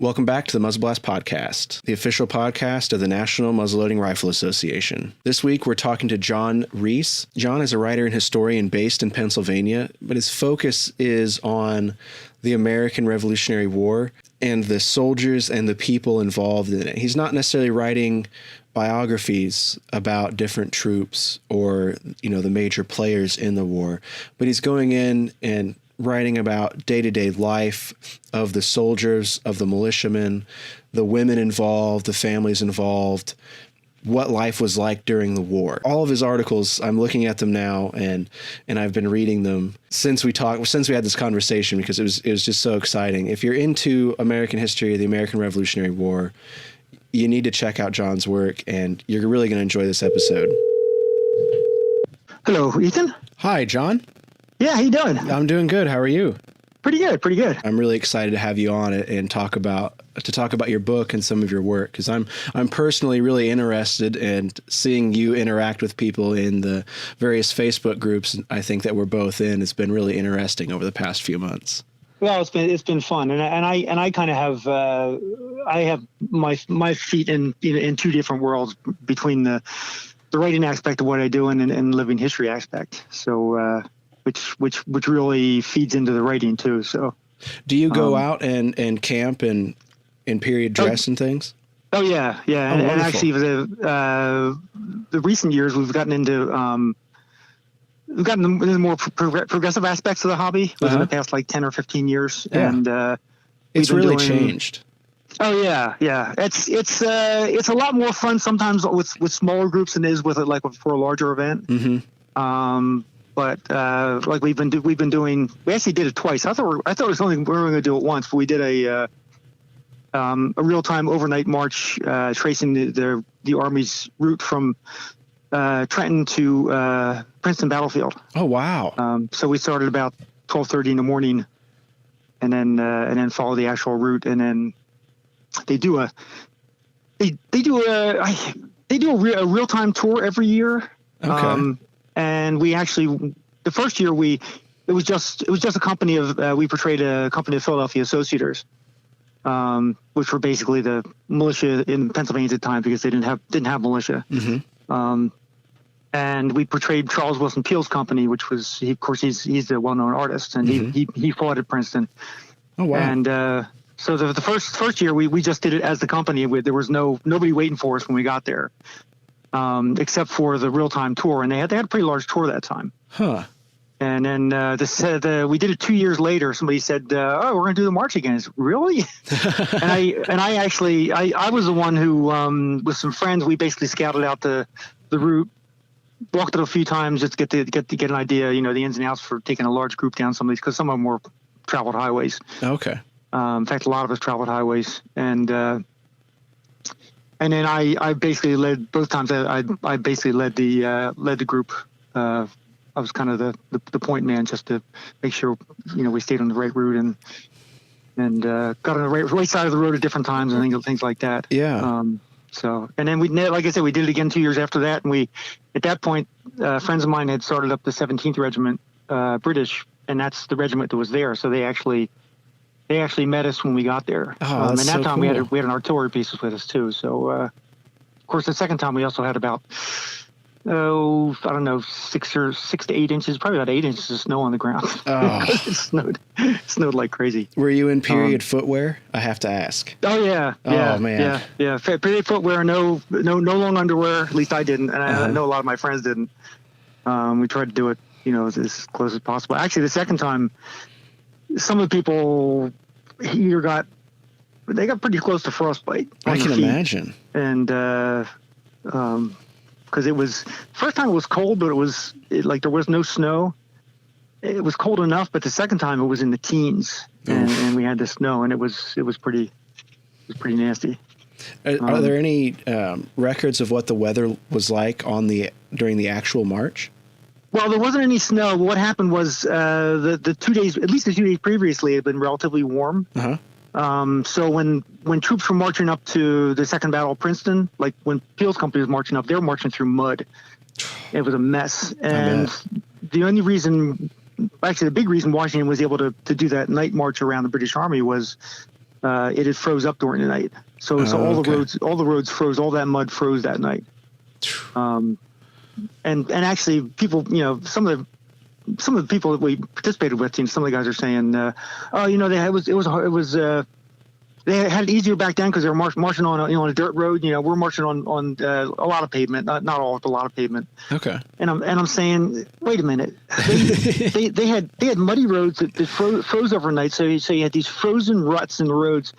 Welcome back to the Muzzle Blast Podcast, the official podcast of the National Muzzleloading Rifle Association. This week, we're talking to John Rees. John is a writer and historian based in Pennsylvania, but his focus is on the American Revolutionary War and the soldiers and the people involved in it. He's not necessarily writing biographies about different troops or, the major players in the war, but he's going in and writing about day-to-day life of the soldiers, of the militiamen, the women involved, the families involved, what life was like during the war. All of his articles, I'm looking at them now, and I've been reading them since we had this conversation, because it was just so exciting. If you're into American history, the American Revolutionary War, you need to check out John's work, and you're really going to enjoy this episode. Hello, Ethan. Hi, John. Yeah, how you doing? I'm doing good. How are you? Pretty good. I'm really excited to have you on it and talk about your book and some of your work, because I'm personally really interested in seeing you interact with people in the various Facebook groups I think that we're both in. It's been really interesting over the past few months. Well, it's been fun, and I kind of have I have my feet in two different worlds between the writing aspect of what I do and living history aspect. So. Which really feeds into the writing too. So, do you go out and camp in period dress and things? Oh yeah. And actually, the recent years we've gotten into the more progressive aspects of the hobby within the past 10 or 15 years, and it's really changed. Oh yeah. It's a lot more fun sometimes with smaller groups than it is with for a larger event. Mm-hmm. But we actually did it twice. I thought it was only we were going to do it once, but we did a real-time overnight march tracing the Army's route from Trenton to Princeton battlefield. Oh wow! So we started about 12:30 in the morning, and then follow the actual route, and then they do a real-time tour every year. Okay. And we actually, the first year it was just a company of, we portrayed a company of Philadelphia Associators, which were basically the militia in Pennsylvania at the time, because they didn't have militia. Mm-hmm. And we portrayed Charles Wilson Peel's company, which was, he's a well-known artist, and he fought at Princeton. Oh wow! And so the first year we just did it as the company. There was nobody waiting for us when we got there. Except for the real-time tour, and they had a pretty large tour that time. Huh. And then we did it 2 years later. Somebody said, "Oh, we're going to do the march again." It's really? and I actually was the one who, with some friends, we basically scouted out the route, walked it a few times just to get an idea, the ins and outs for taking a large group down some of these, because some of them were traveled highways. Okay. In fact, a lot of us traveled highways, and then I basically led both times. I basically led the group. I was kind of the point man, just to make sure we stayed on the right route and got on the right side of the road at different times and things like that. Yeah. So, and then like I said, we did it again 2 years after that, and at that point, friends of mine had started up the 17th Regiment, British, and that's the regiment that was there. So they actually met us when we got there. Oh, that's and that so time cool. we had an artillery pieces with us too. So, of course, the second time we also had about, I don't know, 6 to 8 inches, probably about 8 inches of snow on the ground. Oh. It snowed like crazy. Were you in period footwear? I have to ask. Oh yeah. Oh man. Yeah. Period footwear, no long underwear. At least I didn't, and I know a lot of my friends didn't. We tried to do it, as close as possible. Actually, the second time, some of the people here got pretty close to frostbite. I can imagine. And because it was first time it was cold, but there was no snow. It was cold enough, but the second time it was in the teens, and we had the snow, and it was pretty nasty. Are there any records of what the weather was like during the actual march? Well, there wasn't any snow. What happened was the 2 days, at least the 2 days previously, had been relatively warm. Uh-huh. So when troops were marching up to the Second Battle of Princeton, like when Peel's company was marching up, they were marching through mud. It was a mess. And the only reason, actually the big reason Washington was able to do that night march around the British Army was it had froze up during the night. So all the roads froze. All that mud froze that night. And actually, people, some of the people that we participated with, some of the guys are saying, they had it easier back then because they were marching on a dirt road. We're marching on a lot of pavement, not all, but a lot of pavement. Okay. And I'm saying, wait a minute, they had muddy roads that froze overnight. So you had these frozen ruts in the roads.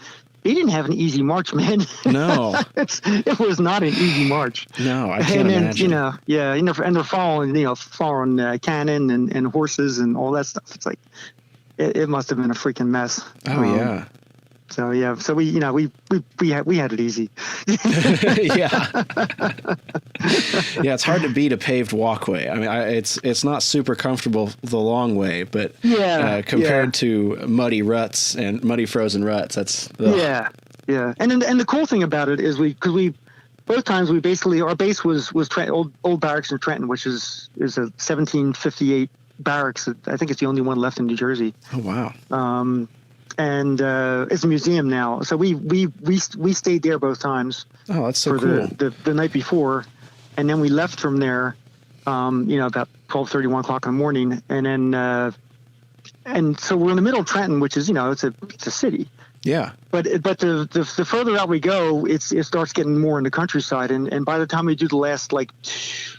They didn't have an easy march, man. No, it was not an easy march. No, I can't imagine. And they're following cannon and horses and all that stuff. It's like it must have been a freaking mess. Oh yeah. So we had it easy. Yeah. Yeah, it's hard to beat a paved walkway. I mean, it's not super comfortable the long way, but compared to muddy ruts and muddy frozen ruts, that's yeah. And the cool thing about it is both times we basically, our base was old barracks in Trenton, which is a 1758 barracks. I think it's the only one left in New Jersey. Oh wow. And it's a museum now. So we stayed there both times. Oh, that's so cool. The night before, and then we left from there, about 12:30, 1 o'clock in the morning, and then and so we're in the middle of Trenton, which is it's a city. Yeah. But the further out we go, it starts getting more in the countryside, and by the time we do the last like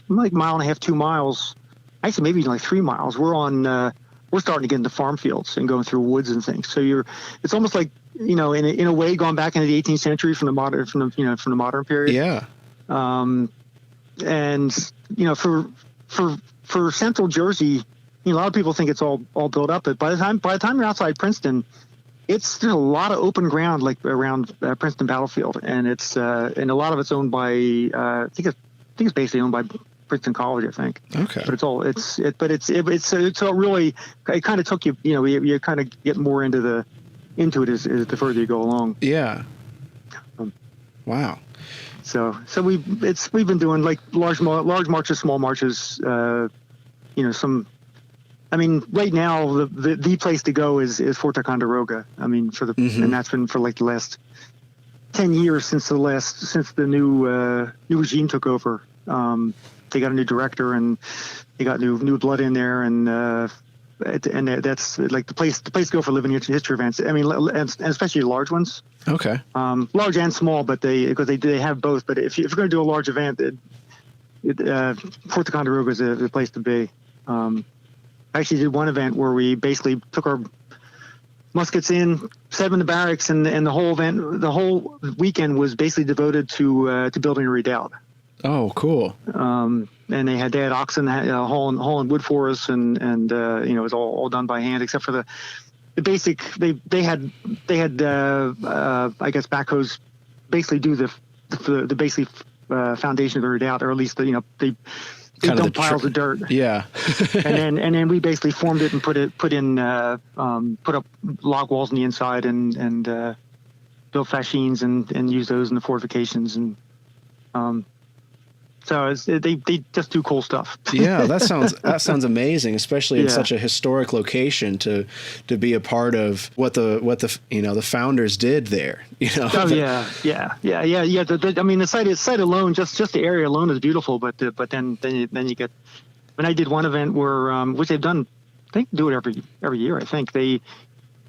mile and a half, 2 miles, actually maybe like 3 miles, we're starting to get into farm fields and going through woods and things. So it's almost like, in a way, going back into the 18th century from the modern period. Yeah. And for Central Jersey, a lot of people think it's all built up, but by the time you're outside Princeton, there's a lot of open ground like around Princeton Battlefield, and and a lot of it's owned by I think it's basically owned by Princeton College, I think. Okay. But it's really, it kind of took you, you kind of get more into it as the further you go along. Yeah. Wow. So we've been doing like large marches, small marches, right now the place to go is Fort Ticonderoga. I mean, and that's been for like the last 10 years since the new regime took over. They got a new director and they got new blood in there, and that's like the place to go for living history events. I mean, and especially large ones. Okay. Large and small, but because they have both. But if you're going to do a large event, Fort Ticonderoga is the place to be. I actually did one event where we basically took our muskets in, set them in the barracks, and the whole weekend was basically devoted to building a redoubt. Oh, cool. And they had oxen hauling wood for us, and it was all done by hand except for the basic. They had I guess backhoes basically do the basic foundation of the redoubt, or at least they dump piles of dirt. Yeah. and then we basically formed it and put up log walls on the inside and built fascines and use those in the fortifications and. So they just do cool stuff. Yeah, that sounds amazing, especially in such a historic location to be a part of what the founders did there. Oh yeah. The site alone, just the area alone is beautiful, but then you get. When I did one event where which they've done, I think do it every year. I think they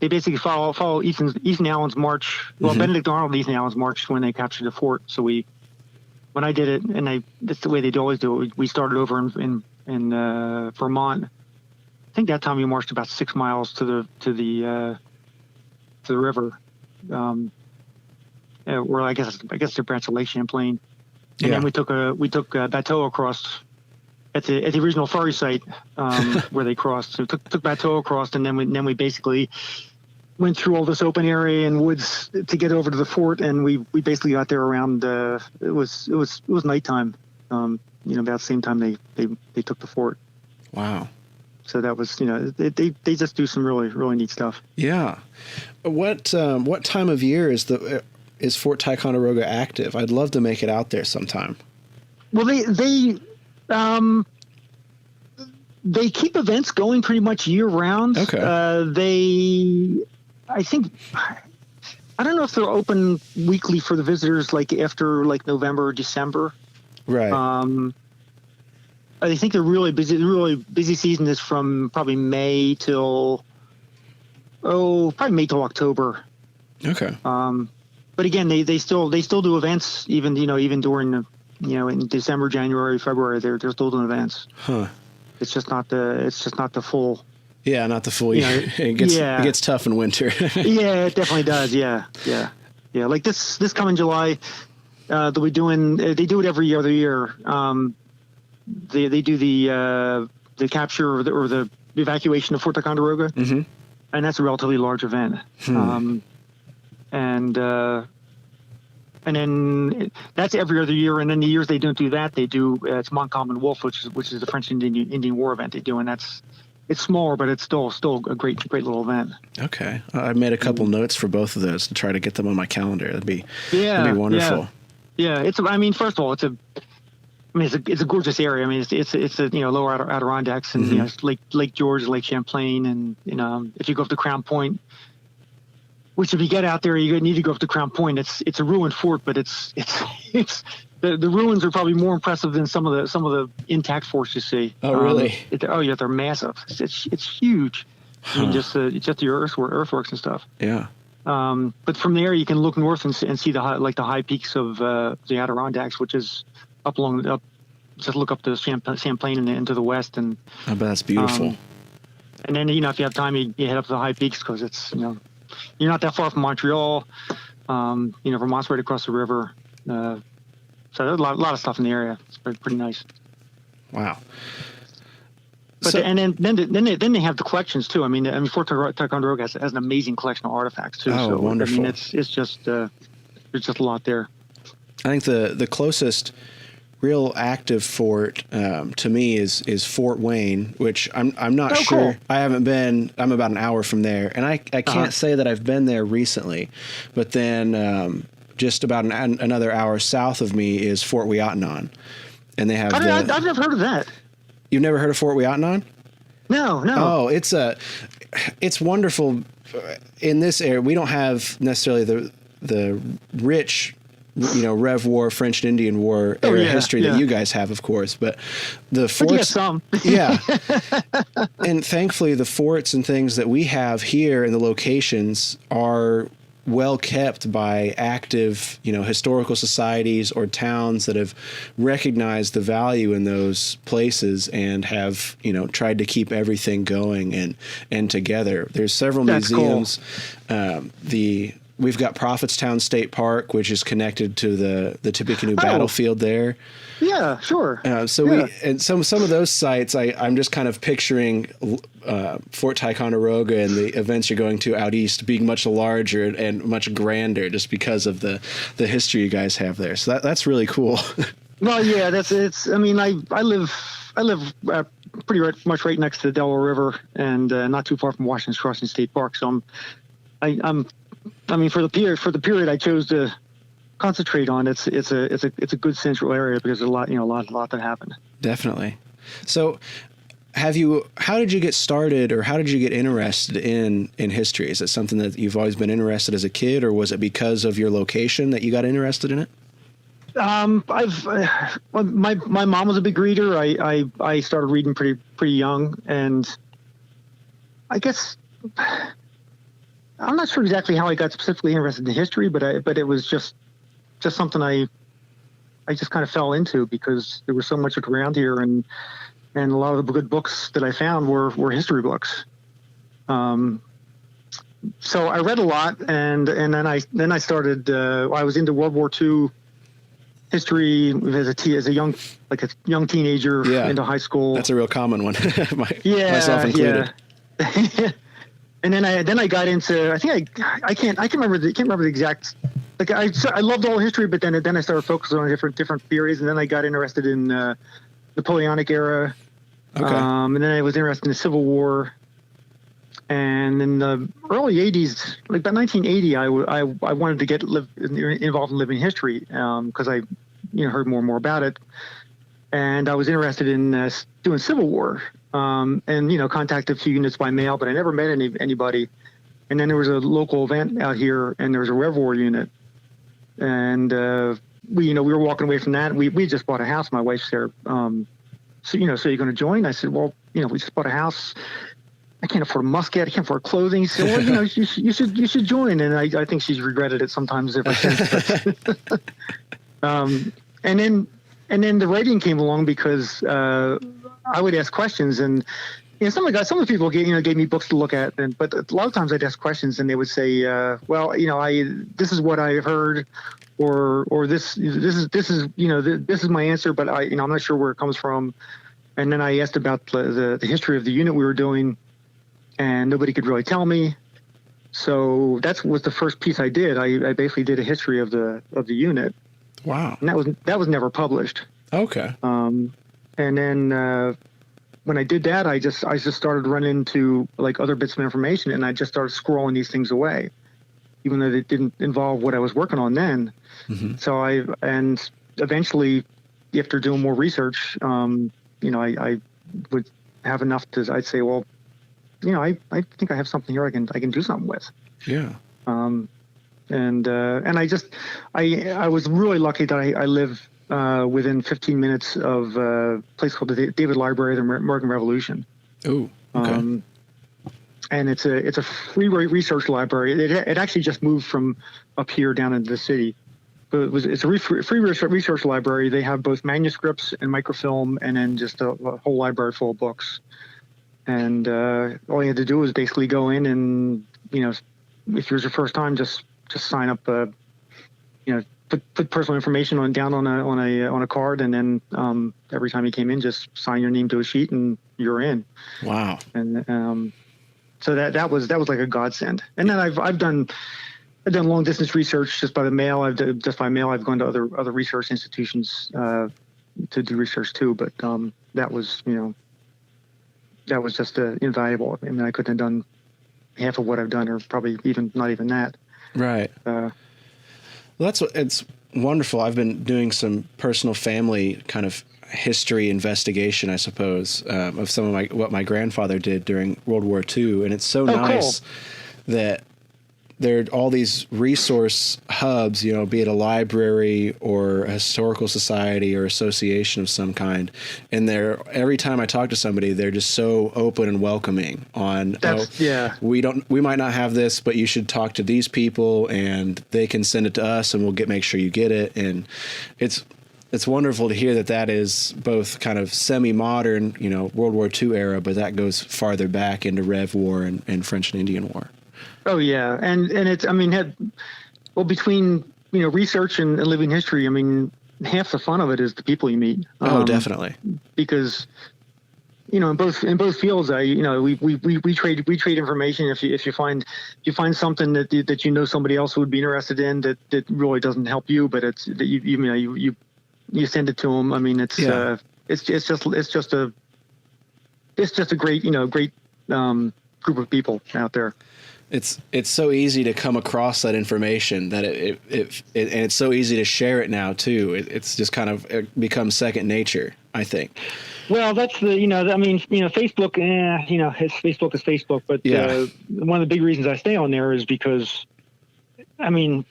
basically follow Ethan Allen's march. Well, Benedict Arnold and Ethan Allen's march when they captured the fort. So when I did it, and that's the way they always do it. We started over in Vermont. I think that time we marched about 6 miles to the river, where I guess it's a branch of Lake Champlain, and then we took a bateau across at the original ferry site where they crossed. So took bateau across, and then we basically went through all this open area and woods to get over to the fort, and we basically got there around it was nighttime, about the same time they took the fort. Wow. So that was they just do some really really neat stuff. Yeah. What time of year is Fort Ticonderoga active? I'd love to make it out there sometime. Well, they keep events going pretty much year round. Okay. I think I don't know if they're open weekly for the visitors, like after like November or December. Right. I think they're really busy. The really busy season is from probably May till probably May till October. Okay. But again, they still do events even during the in December, January, February. They're still doing events. Huh. It's just not the full. Yeah, not the full year. It gets tough in winter. Yeah, it definitely does. Yeah. Like this coming July, they'll be doing. They do it every other year. They do the capture or the evacuation of Fort Ticonderoga, and that's a relatively large event. And then that's every other year. And then the years they don't do that, they do it's Montcalm and Wolfe, which is the French Indian War event they do, and it's smaller, but it's still a great little event. Okay, I made a couple notes for both of those to try to get them on my calendar. That'd be wonderful. Yeah. First of all, it's a gorgeous area. I mean, it's a lower Adirondacks and it's Lake George, Lake Champlain, and if you go up to Crown Point, which if you get out there, you need to go up to Crown Point. It's a ruined fort, but it's the ruins are probably more impressive than some of the intact forts you see. Oh, really? They're massive. It's huge. I mean, just the earthworks and stuff. Yeah. But from there, you can look north and see the high peaks of the Adirondacks, which is just look up to Champlain and to the west. And I bet that's beautiful. And then if you have time, you head up to the high peaks because it's you're not that far from Montreal. Vermont's right across the river. So there's a lot of stuff in the area. It's pretty nice. Wow. But then they have the collections too. I mean, Fort Ticonderoga has an amazing collection of artifacts too. Oh, so, wonderful! I mean, it's just there's just a lot there. I think the closest real active fort to me is Fort Wayne, which I'm not sure. Cool. I haven't been. I'm about an hour from there, and I can't say that I've been there recently. But then just about another hour south of me is Fort Ouiatenon, and they have. I've never heard of that. You've never heard of Fort Ouiatenon? No. Oh, it's wonderful. In this area, we don't have necessarily the rich, Rev War, French and Indian War era history that you guys have, of course. But the forts, some. Yeah. And thankfully, the forts and things that we have here and the locations are well kept by active, historical societies or towns that have recognized the value in those places and have, tried to keep everything going and together. There's several museums. Cool. We've got Prophetstown State Park, which is connected to the Tippecanoe battlefield there. Yeah, sure. Some of those sites, I'm just kind of picturing Fort Ticonderoga and the events you're going to out east being much larger and much grander, just because of the history you guys have there. So that's really cool. Well, yeah, I mean, I live pretty much right next to the Delaware River and not too far from Washington Crossing State Park. So for the period I chose to concentrate on, it's a good central area because there's a lot that happened. Definitely. So how did you get started, or how did you get interested in history? Is it something that you've always been interested as a kid, or was it because of your location that you got interested in it? My mom was a big reader. I started reading pretty young, and I guess I'm not sure exactly how I got specifically interested in history, but it was just something I just kind of fell into because there was so much around here, and a lot of the good books that I found were history books. So I read a lot, and then I started. I was into World War II history as a young teenager into high school. That's a real common one. Myself included. Yeah. And then I got into. I think I can't remember the exact. Like I loved all history, but then I started focusing on different periods, and then I got interested in Napoleonic era. Okay. And then I was interested in the Civil War. And in the early 80s, like about 1980, I wanted to get involved in living history because I heard more and more about it. And I was interested in doing Civil War and contacted a few units by mail, but I never met anybody. And then there was a local event out here, and there was a Rev War unit. And we were walking away from that. We just bought a house. My wife said, so you're going to join? I said, well, we just bought a house. I can't afford a musket. I can't afford clothing. He said, well, you should join. And I think she's regretted it sometimes ever since. And then the writing came along because I would ask questions, and some of the people gave me books to look at, but a lot of times I'd ask questions, and they would say, this is what I heard, or this is my answer, but I'm not sure where it comes from. And then I asked about the history of the unit we were doing, and nobody could really tell me. So that was the first piece I did. I basically did a history of the unit. Wow. And that was never published. Okay. And then when I did that, I just started running into like other bits of information, and I just started scrolling these things away, even though it didn't involve what I was working on then. Mm-hmm. So and eventually, after doing more research, I would have enough I'd say, well, I think I have something here I can do something with. Yeah. And I was really lucky that I live within 15 minutes of a place called the David Library of the American Revolution. Oh, okay. And it's a free research library. It actually just moved from up here down into the city. But it's a free research library. They have both manuscripts and microfilm, and then just a whole library full of books. And all you had to do was basically go in and, if it was your first time, just sign up, put personal information down on a card, and then every time you came in, just sign your name to a sheet, and you're in. Wow. And so that was like a godsend. And then I've done long distance research just by mail. I've gone to other research institutions to do research too. But that was just invaluable. I mean, I couldn't have done half of what I've done, or probably not even that. Right. Well, it's wonderful. I've been doing some personal family kind of history investigation, I suppose, of some of what my grandfather did during World War II. And it's so nice that there are all these resource hubs, be it a library or a historical society or association of some kind. And every time I talk to somebody, they're just so open and welcoming on, we might not have this, but you should talk to these people and they can send it to us and we'll make sure you get it. And it's wonderful to hear that is both kind of semi-modern, World War II era, but that goes farther back into Rev War and French and Indian War. Oh yeah, and it's between research and living history, half the fun of it is the people you meet. Oh, definitely. Because in both fields, we trade information. If you find something that somebody else would be interested in that really doesn't help you, but it's that you send it to them. It's just a great group of people out there. It's so easy to come across that information that and it's so easy to share it now too. It's just kind of becomes second nature, I think. Well, that's Facebook. Facebook is Facebook, but one of the big reasons I stay on there is because, we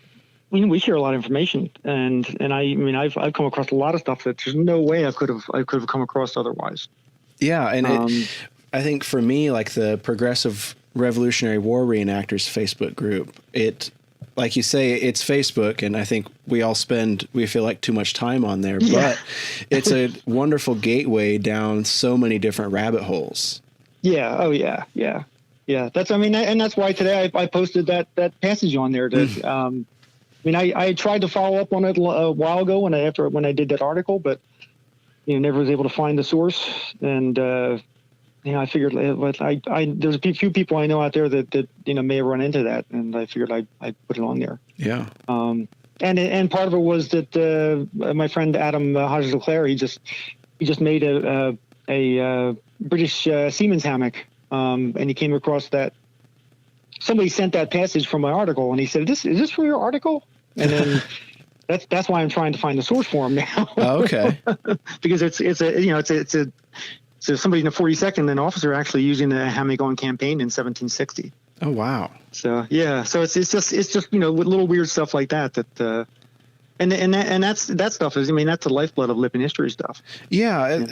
share a lot of information, and I've come across a lot of stuff that there's no way I could have come across otherwise. Yeah, and I think for me, like the Progressive Revolutionary War Reenactors Facebook group, like you say, it's Facebook, and I think we feel like too much time on there, but it's a wonderful gateway down so many different rabbit holes. Yeah. Oh yeah. Yeah. Yeah. And that's why today I posted that passage on there that, I tried to follow up on it a while ago when I did that article, but never was able to find the source. And I figured there's a few people I know out there that may have run into that, and I figured I'd put it on there. Yeah. And part of it was that my friend Adam Hodges Leclerc, he just made a British seaman's hammock, and he came across that. Somebody sent that passage from my article, and he said, "Is this from your article?" And then that's why I'm trying to find the source for him now. Oh, okay. Because it's somebody in the 42nd, an officer actually using a hammock on campaign in 1760. Oh, wow. So yeah, so it's just with little weird stuff like that and that stuff is, I mean, that's the lifeblood of living history stuff. Yeah.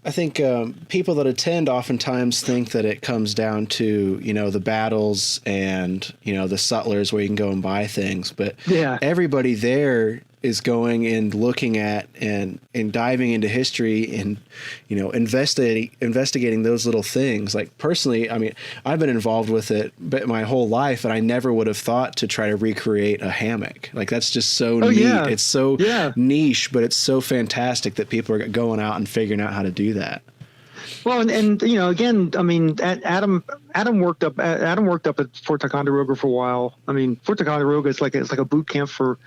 I think people that attend oftentimes think that it comes down to, the battles and, the sutlers where you can go and buy things. But everybody there is going and looking at and diving into history and, investigating those little things. Like personally, I mean, I've been involved with it my whole life, and I never would have thought to try to recreate a hammock. Like that's just so neat. Yeah. It's so niche, but it's so fantastic that people are going out and figuring out how to do that. Well, and again, I mean, Adam worked up at Fort Ticonderoga for a while. I mean, Fort Ticonderoga is like a boot camp for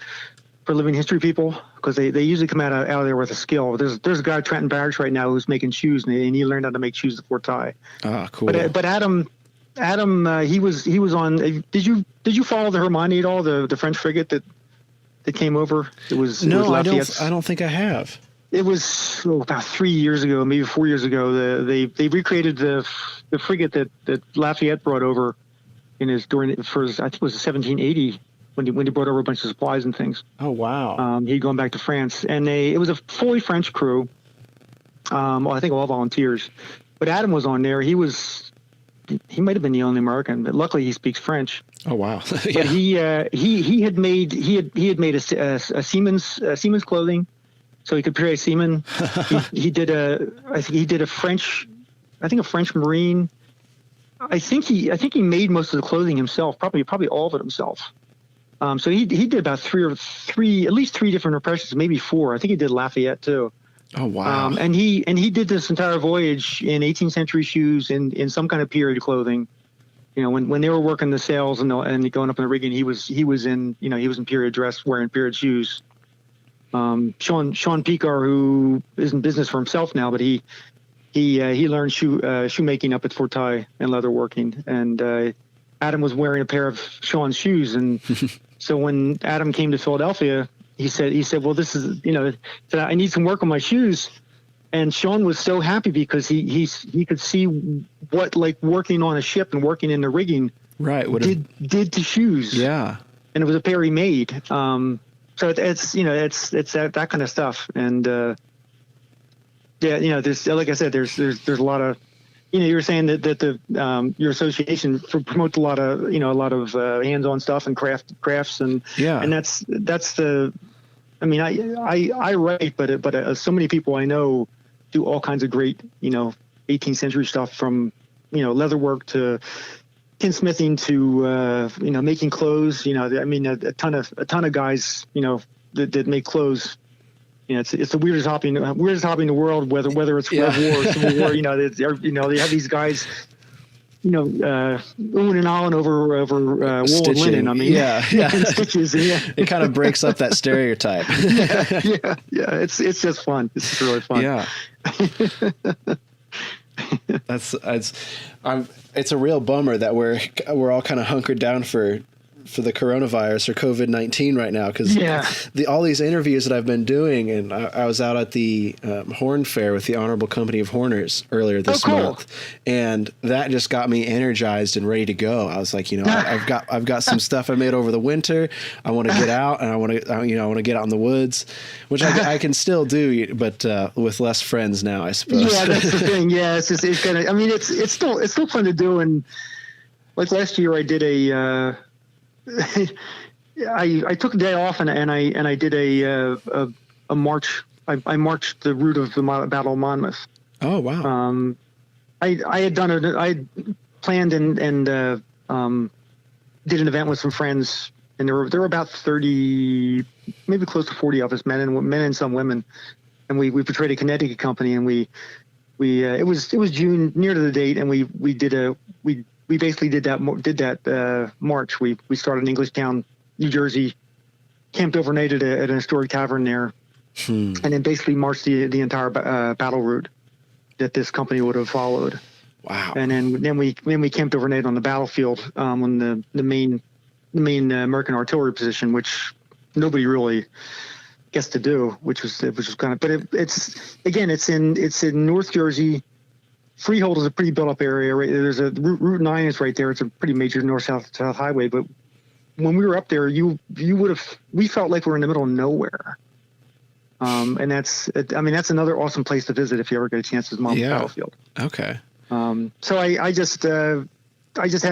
living history people, because they usually come out of there with a skill. There's a guy at Trenton Barracks right now who's making shoes, and he learned how to make shoes at Fort Ty. Ah, cool. But Adam, he was on. Did you follow the Hermione at all? The French frigate that came over. It was I don't think I have. It was about 3 years ago, maybe 4 years ago. They recreated the frigate that Lafayette brought over I think it was 1780. When he brought over a bunch of supplies and things. Oh, wow. He'd gone back to France, and it was a fully French crew. I think all volunteers, but Adam was on there. He might have been the only American, but luckily he speaks French. Oh, wow. Yeah. But he had made a seaman's clothing, so he could portray a seaman. he did a French Marine. I think he made most of the clothing himself, probably all of it himself. So he did about at least three different impressions, maybe four. I think he did Lafayette too. Oh, wow. And he did this entire voyage in 18th century shoes in some kind of period clothing. When they were working the sails and going up in the rigging, he was in period dress, wearing period shoes. Sean Picar, who is in business for himself now, but he learned shoemaking up at Fort Ty and leatherworking, and Adam was wearing a pair of Sean's shoes. And so when Adam came to Philadelphia, he said, well, this is, I need some work on my shoes. And Sean was so happy because he could see what, like, working on a ship and working in the rigging did to shoes. Yeah. And it was a pair he made. So it's that kind of stuff. And, there's, like I said, there's a lot of, you were saying that the your association promotes a lot of hands-on stuff and crafts and that's the. I mean, I write, but so many people I know do all kinds of great 18th century stuff, from leatherwork to tinsmithing to making clothes. I mean, a ton of guys that make clothes. It's the weirdest hobby in the world, whether it's World War or Civil War. They have these guys, oohing and ahhing over wool and linen. I mean, and stitches. It kind of breaks up that stereotype. yeah. It's just fun. It's just really fun. Yeah. It's a real bummer that we're all kind of hunkered down for the coronavirus or COVID-19 right now, because all these interviews that I've been doing, and I was out at the Horn Fair with the Honorable Company of Horners earlier this month, and that just got me energized and ready to go. I was like, I've got some stuff I made over the winter. I want to get out, and I want to get out in the woods, which I can still do, but with less friends now, I suppose. Yeah, that's the thing. Yeah, it's kind of. I mean, it's still fun to do, and like last year, I did a. I took a day off and I did a march. I marched the route of the Battle of Monmouth. Oh, wow. I had planned and did an event with some friends, and there were about 30, maybe close to 40 of us, men and some women, and we portrayed a Connecticut company, and we it was June, near to the date, and we basically did that march. We started in Englishtown, New Jersey, camped overnight at an historic tavern there, and then basically marched the entire battle route that this company would have followed. Wow! And then we camped overnight on the battlefield, on the main American artillery position, which nobody really gets to do, which was kind of. But it's in North Jersey. Freehold is a pretty built up area. Right? There's a Route 9 is right there. It's a pretty major north-south highway. But when we were up there, we felt like we were in the middle of nowhere. And that's another awesome place to visit if you ever get a chance to Monmouth Battlefield. Okay. So I just hadn't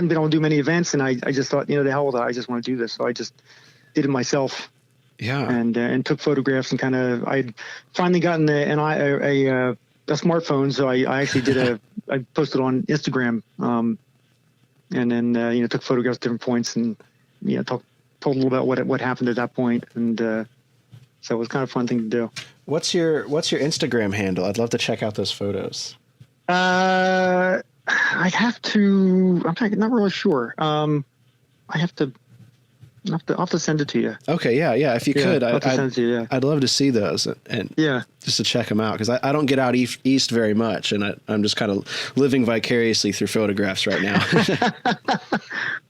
been able to do many events, and I just thought, the hell with it, I just want to do this. So I just did it myself. Yeah. And took photographs and I'd finally gotten a smartphone. So I actually I posted on Instagram, and then, took photographs at different points and, told a little about what happened at that point. And, so it was kind of a fun thing to do. What's your Instagram handle? I'd love to check out those photos. I'd have to, I'm not really sure. I'll have to send it to you. Okay. Yeah. If you could, I'd love to see those and just to check them out. Cause I don't get out east very much. And I'm just kind of living vicariously through photographs right now.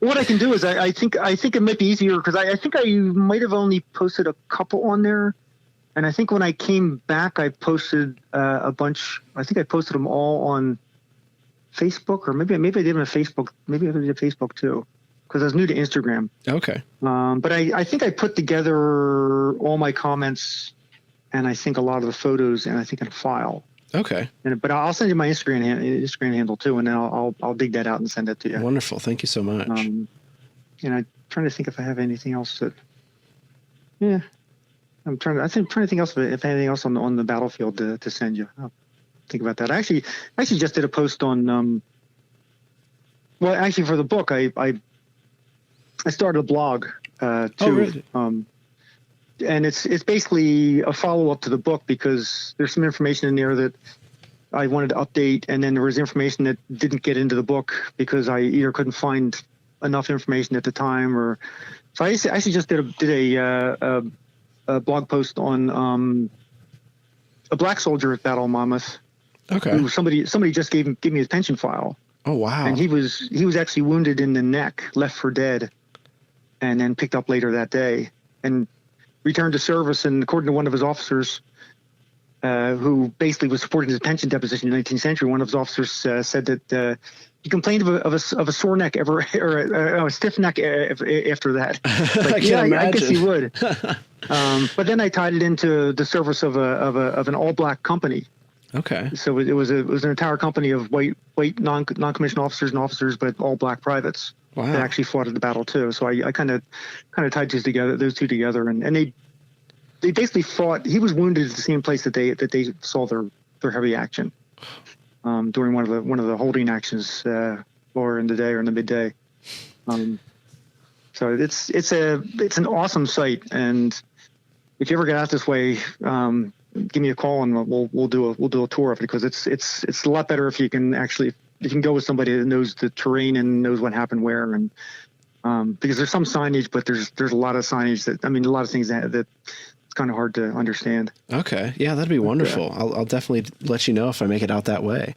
What I can do is I think it might be easier because I think I might have only posted a couple on there. And I think when I came back, I posted a bunch. I think I posted them all on Facebook, or maybe I did them on Facebook. Maybe I did Facebook too, because I was new to Instagram. Okay. But I think I put together all my comments and I think a lot of the photos and I think in a file. Okay. But I'll send you my Instagram handle too, and then I'll dig that out and send it to you. Wonderful. Thank you so much. And I'm trying to think if I have anything else that. Yeah. I'm trying to think else if anything else on the battlefield to send you. I'll think about that. I actually just did a post on well, actually for the book I started a blog too. Oh, really? And it's basically a follow up to the book because there's some information in there that I wanted to update, and then there was information that didn't get into the book because I either couldn't find enough information at the time, or so I actually just did a blog post on a black soldier at Battle of Monmouth. Okay. Who somebody just gave me his pension file. Oh wow. And he was actually wounded in the neck, left for dead, and then picked up later that day and returned to service. And according to one of his officers, who basically was supporting his pension deposition in the 19th century, one of his officers said that he complained of a sore neck or a stiff neck after that. Like, I guess he would. But then I tied it into the service of an all black company. Okay. So it was an entire company of white non-commissioned officers and officers, but all black privates. Wow. That actually fought at the battle too. So I kind of tied those two together, and they basically fought. He was wounded at the same place that they saw their heavy action during one of the holding actions, or in the day or in the midday. So it's an awesome site, and if you ever get out this way, give me a call and we'll do a tour of it, because it's a lot better if you can go with somebody that knows the terrain and knows what happened where, and because there's some signage, but there's a lot of signage a lot of things that it's kind of hard to understand. Okay. Yeah, that'd be wonderful. Yeah. I'll definitely let you know if I make it out that way.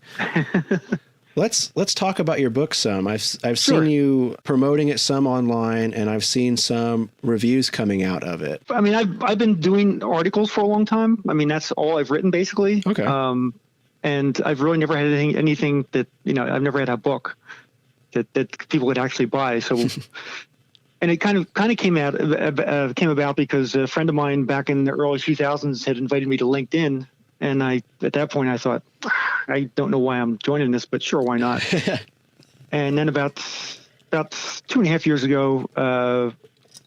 Let's talk about your book some. I've seen you promoting it some online, and I've seen some reviews coming out of it. I mean, I've been doing articles for a long time. I mean, that's all I've written basically. Okay. And I've really never had anything that, I've never had a book that people would actually buy. So, and it kind of came about because a friend of mine back in the early 2000s had invited me to LinkedIn. And at that point I thought, I don't know why I'm joining this, but sure, why not? And then about 2.5 years ago,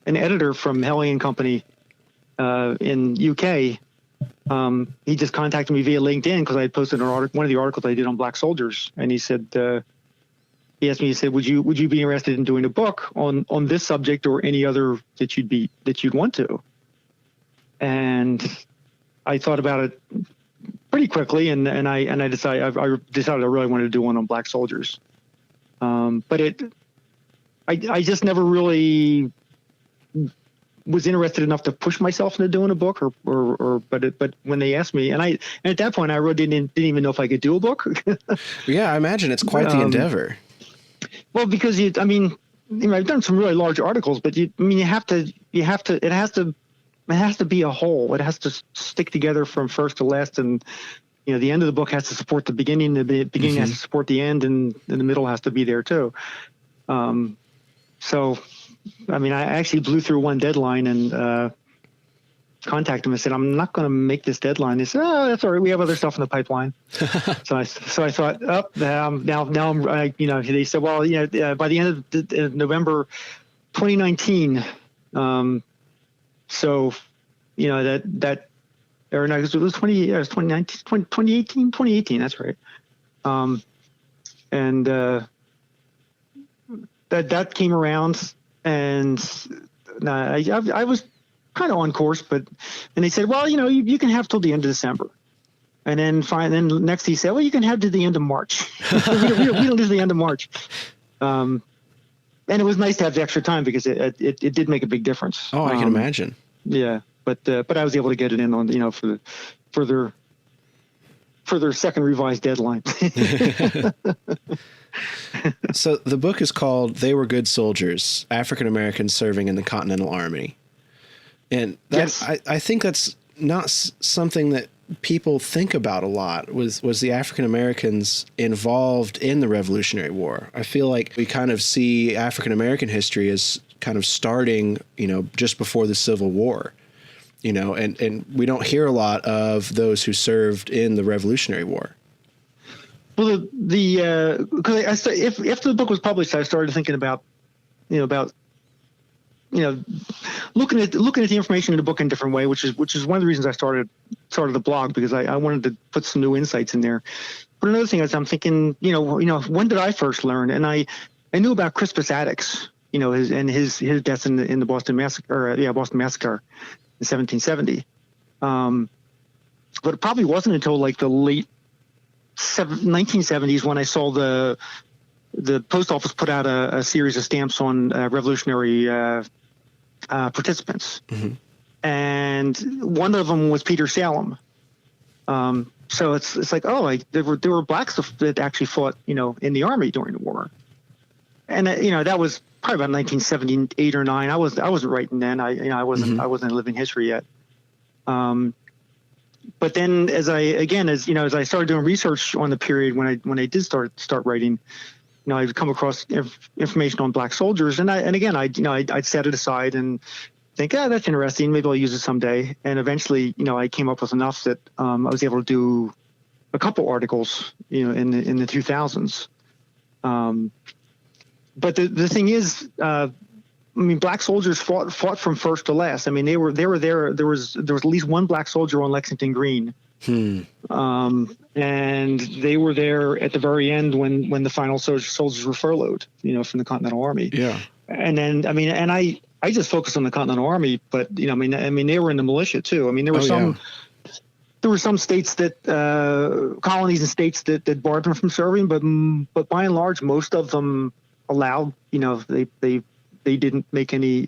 an editor from Helly & Company in UK, he just contacted me via LinkedIn because I had posted one of the articles I did on black soldiers, and he said, he asked me, he said, would you be interested in doing a book on this subject or any other that you'd want to? And I thought about it pretty quickly, and I decided I really wanted to do one on black soldiers. But I just never really was interested enough to push myself into doing a book, but when they asked me, and at that point I really didn't even know if I could do a book. Yeah, I imagine it's quite the endeavor. Well, because I've done some really large articles, but it has to be a whole. It has to stick together from first to last, and the end of the book has to support the beginning. The beginning has to support the end, and the middle has to be there too. So, I mean, I actually blew through one deadline and contacted him and said, "I'm not going to make this deadline." They said, "Oh, that's all right. We have other stuff in the pipeline." so I thought, now I'm, they said, "Well, by the end of November 2019, so, that, or no, it was 2018, that's right. And that came around, and I was kind of on course, and they said, well, you can have till the end of December. And then next he said, well, you can have to the end of March. we don't do the end of March. And it was nice to have the extra time because it did make a big difference. Oh, I can imagine. Yeah. But I was able to get it in on, for their second revised deadline. So the book is called "They Were Good Soldiers: African Americans Serving in the Continental Army," and yes. I think that's not something that people think about a lot. Was the African Americans involved in the Revolutionary War? I feel like we kind of see African American history as kind of starting, just before the Civil War. And we don't hear a lot of those who served in the Revolutionary War. Well, after the book was published, I started thinking about looking at the information in the book in a different way, which is one of the reasons I started the blog, because I wanted to put some new insights in there. But another thing is I'm thinking, when did I first learn? And I knew about Crispus Attucks, his death in the Boston Massacre, Boston Massacre in 1770. But it probably wasn't until like the late 1970s when I saw the post office put out a series of stamps on revolutionary participants. Mm-hmm. And one of them was Peter Salem. So it's like, there were blacks that actually fought, in the army during the war. And that was probably about 1978 or 9. I wasn't writing then. I wasn't living history yet. But then as I started doing research on the period when I did start writing, I'd come across information on black soldiers, and I'd set it aside and think, that's interesting. Maybe I'll use it someday. And eventually, I came up with enough that I was able to do a couple articles, in the 2000s. But the thing is, black soldiers fought from first to last. I mean, they were there. There was at least one black soldier on Lexington Green. And they were there at the very end when the final soldiers were furloughed, from the Continental Army. Yeah. And then, I just focused on the Continental Army, but, they were in the militia too. There were there were some states that, colonies and states that barred them from serving, but by and large, most of them allowed, they didn't make any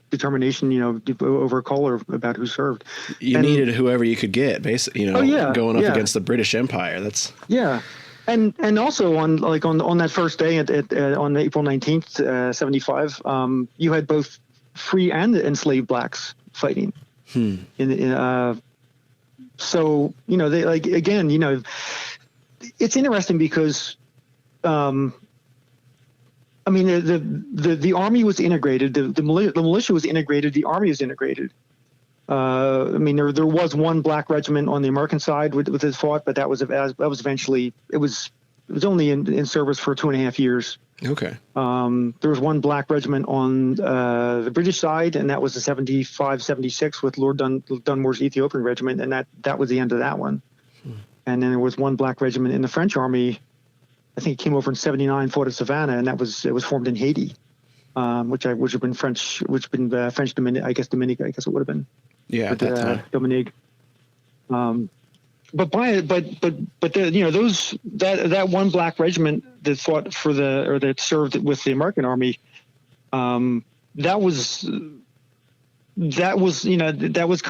determination, over color about who served. You needed whoever you could get, basically, going up against the British Empire. That's and also on that first day on April 19th, 75, you had both free and enslaved blacks fighting. So they it's interesting because. The army was integrated. The militia was integrated. The army was integrated. There was one black regiment on the American side with his fought, but that was eventually it was only in service for 2.5 years. Okay. There was one black regiment on the British side, and that was the 75-76 with Lord Dunmore's Ethiopian regiment, and that was the end of that one. And then there was one black regiment in the French army. I think it came over in 79, fought at Savannah, and it was formed in Haiti, which have been French, French Dominic, I guess Dominique, it would have been. Yeah, at that time. Dominique. That one black regiment that fought that served with the American Army, that was kind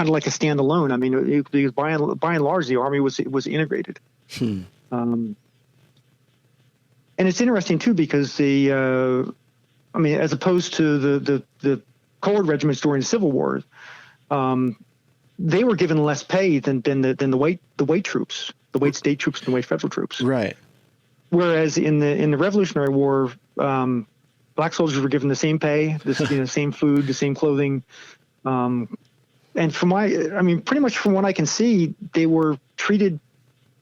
of like a standalone. Because by and large the Army was integrated. And it's interesting too because as opposed to the colored regiments during the Civil War, they were given less pay than the white troops. the white state troops and the white federal troops. Right. Whereas in the Revolutionary War, black soldiers were given the same pay, the same food, the same clothing, and pretty much from what I can see, they were treated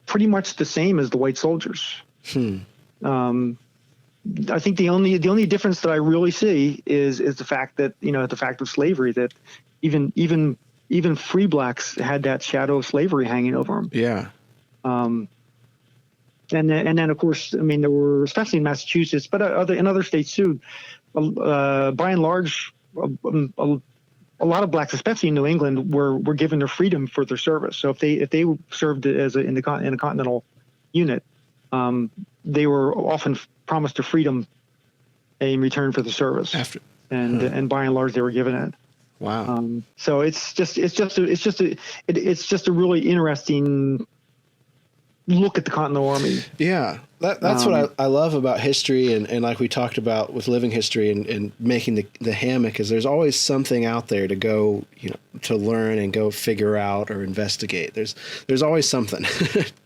pretty much the same as the white soldiers. I think the only difference that I really see is the fact that the fact of slavery, that even free blacks had that shadow of slavery hanging over them. Yeah. And then of course, I mean, there were, especially in Massachusetts, but in other states too, by and large, a lot of blacks, especially in New England, were given their freedom for their service. So if they served in a Continental unit, they were often promised a freedom in return for the service. And by and large, they were given it. Wow. So it's just a really interesting look at the Continental Army. Yeah. That's what I love about history, and like we talked about with living history and making the hammock, is there's always something out there to go, to learn and go figure out or investigate. There's always something.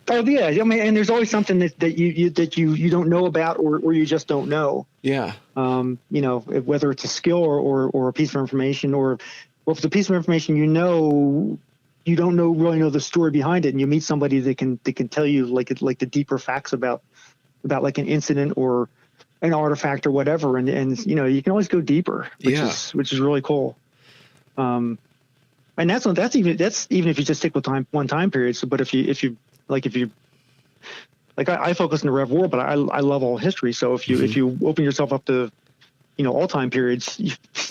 Oh yeah. I mean, and there's always something that you don't know about or you just don't know. Yeah. Whether it's a skill or a piece of information, or if it's a piece of information, you don't really know the story behind it, and you meet somebody that can tell you like the deeper facts about like an incident or an artifact or whatever, and you can always go deeper, which is really cool. And that's even if you just stick with one time period. So, but if you I focus on the Rev War, but I love all history. So if you open yourself up to all time periods,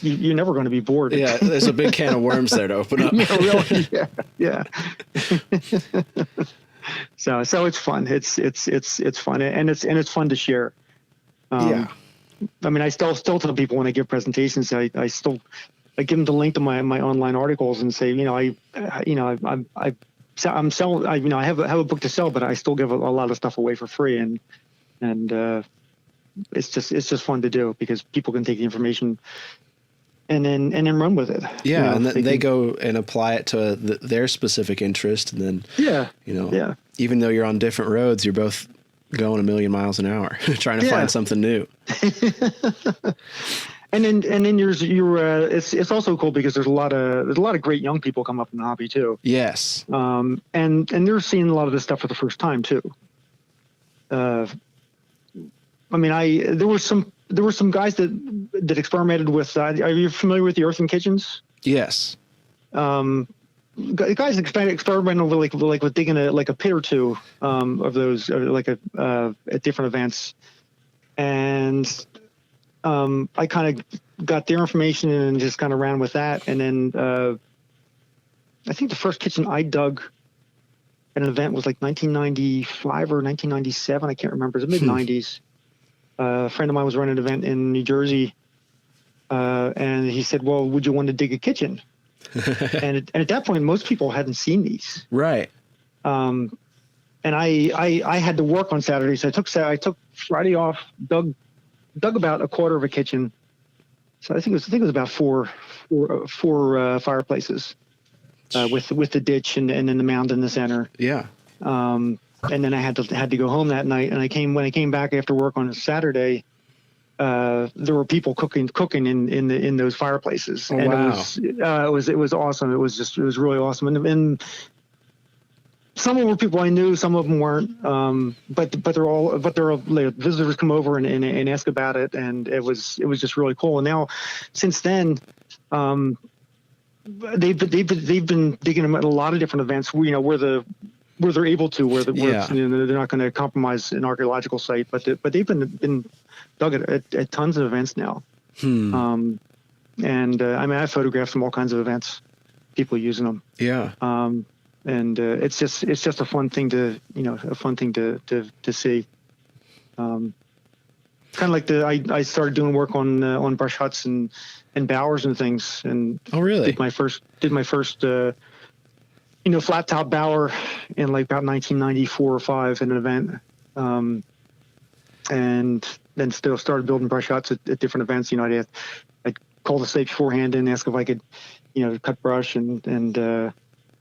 you're never going to be bored. Yeah, there's a big can of worms there to open up. Yeah, really. Yeah. So it's fun. It's fun, and it's fun to share. I mean, I still tell people when I give presentations, I give them the link to my online articles and say, I'm selling. I have a book to sell, but I still give a lot of stuff away for free, and it's just fun to do because people can take the information and then run with it. Yeah, and they go and apply it to their specific interest, and then even though you're on different roads, you're both going a million miles an hour trying to find something new. And then it's also cool because there's a lot of great young people come up in the hobby too. Yes. And they're seeing a lot of this stuff for the first time too. I mean, there were some guys that experimented with. Are you familiar with the earthen kitchens? Yes. Guys experimented with digging a pit or two of those at different events, and I kind of got their information and just kind of ran with that. And then I think the first kitchen I dug at an event was like 1995 or 1997. I can't remember. It was the mid 90s. A friend of mine was running an event in New Jersey, and he said, "Well, would you want to dig a kitchen?" and at that point, most people hadn't seen these. Right. And I had to work on Saturday, so I took Friday off, dug about a quarter of a kitchen. So I think it was about four fireplaces, with the ditch and then the mound in the center. Yeah. And then I had to go home that night. And when I came back after work on a Saturday, there were people cooking in those fireplaces. Oh, and wow. it was awesome. It was really awesome. And some of them were people I knew, some of them weren't. But visitors come over and ask about it, and it was just really cool. And now, since then, they've been digging them at a lot of different events. Where they're able to, where they're not going to compromise an archaeological site, but they've been dug at tons of events now. And I mean, I have photographs from all kinds of events, people using them. Yeah. And it's just a fun thing to see. Kind of like I started doing work on brush huts and bowers and things. And oh, really? Did my first flat top bower in like about 1994 or 5 in an event. And then still started building brush huts at different events. I'd call the state beforehand and ask if I could, cut brush and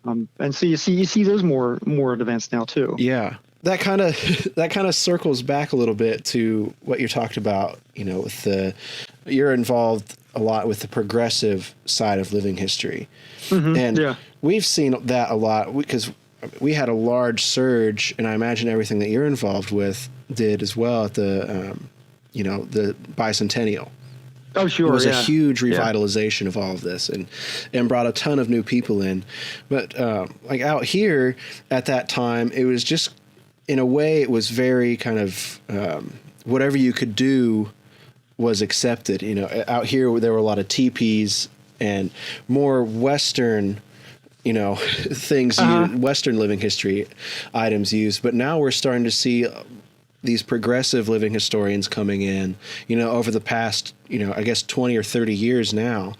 And so you see those more at events now too. Yeah. That kind of circles back a little bit to what you talked about, with you're involved a lot with the progressive side of living history. Mm-hmm. And we've seen that a lot because we had a large surge, and I imagine everything that you're involved with did as well at the bicentennial. Oh, sure. It was a huge revitalization of all of this and brought a ton of new people in. But like out here at that time, it was just, in a way, it was very kind of whatever you could do was accepted. Out here, there were a lot of teepees and more Western things, Western living history items used. But now we're starting to see these progressive living historians coming in, over the past, I guess 20 or 30 years now,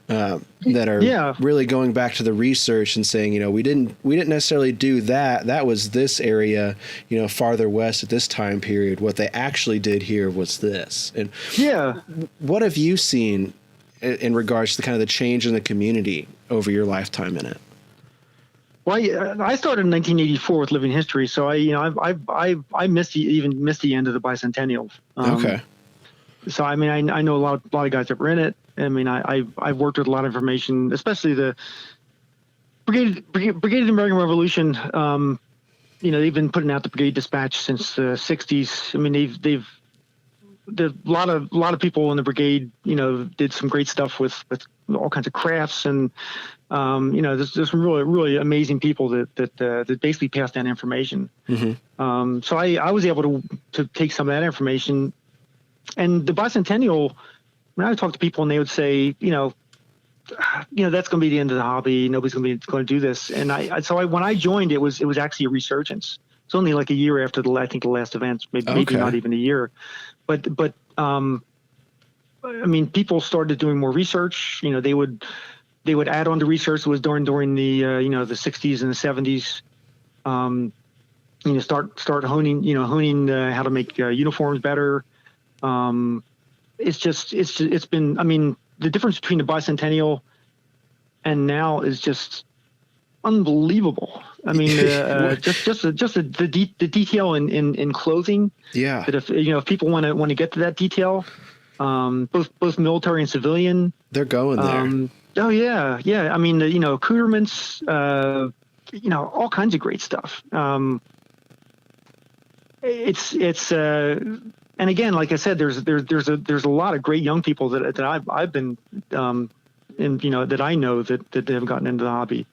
that are really going back to the research and saying, we didn't necessarily do that. That was this area, farther west at this time period. What they actually did here was this. And what have you seen in regards to kind of the change in the community over your lifetime in it? Well, I started in 1984 with living history, so I missed the end of the bicentennial. Okay. So I mean, I know a lot of guys that were in it. I mean, I've worked with a lot of information, especially the Brigade of the American Revolution. They've been putting out the Brigade Dispatch since the 60s. I mean, a lot of people in the brigade, did some great stuff with all kinds of crafts, and there's some really amazing people that basically pass down information. Mm-hmm. So I was able to take some of that information, and the bicentennial. When I talk to people and they would say, that's going to be the end of the hobby. Nobody's going to do this. And when I joined, it was actually a resurgence. It's only like a year after the last event, maybe not even a year. But I mean, people started doing more research. They would add on to research that was during the the 60s and the 70s. Start honing how to make uniforms better. It's been, I mean, the difference between the bicentennial and now is just unbelievable. I mean, just the detail in clothing. Yeah. That if people want to get to that detail, both military and civilian, they're going there. Oh yeah. I mean, accoutrements, all kinds of great stuff. And again, like I said, there's a lot of great young people that I've been that I know that have gotten into the hobby.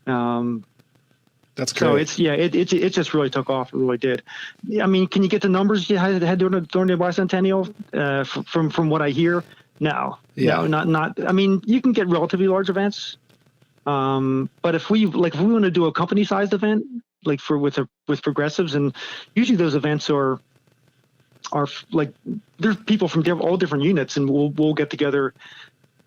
That's great. So it just really took off. It really did. I mean, can you get the numbers you had during the bicentennial? From what I hear, no. Yeah. No, not. I mean, you can get relatively large events, but if we want to do a company-sized event, like with progressives, and usually those events are like, there's people from all different units, and we'll get together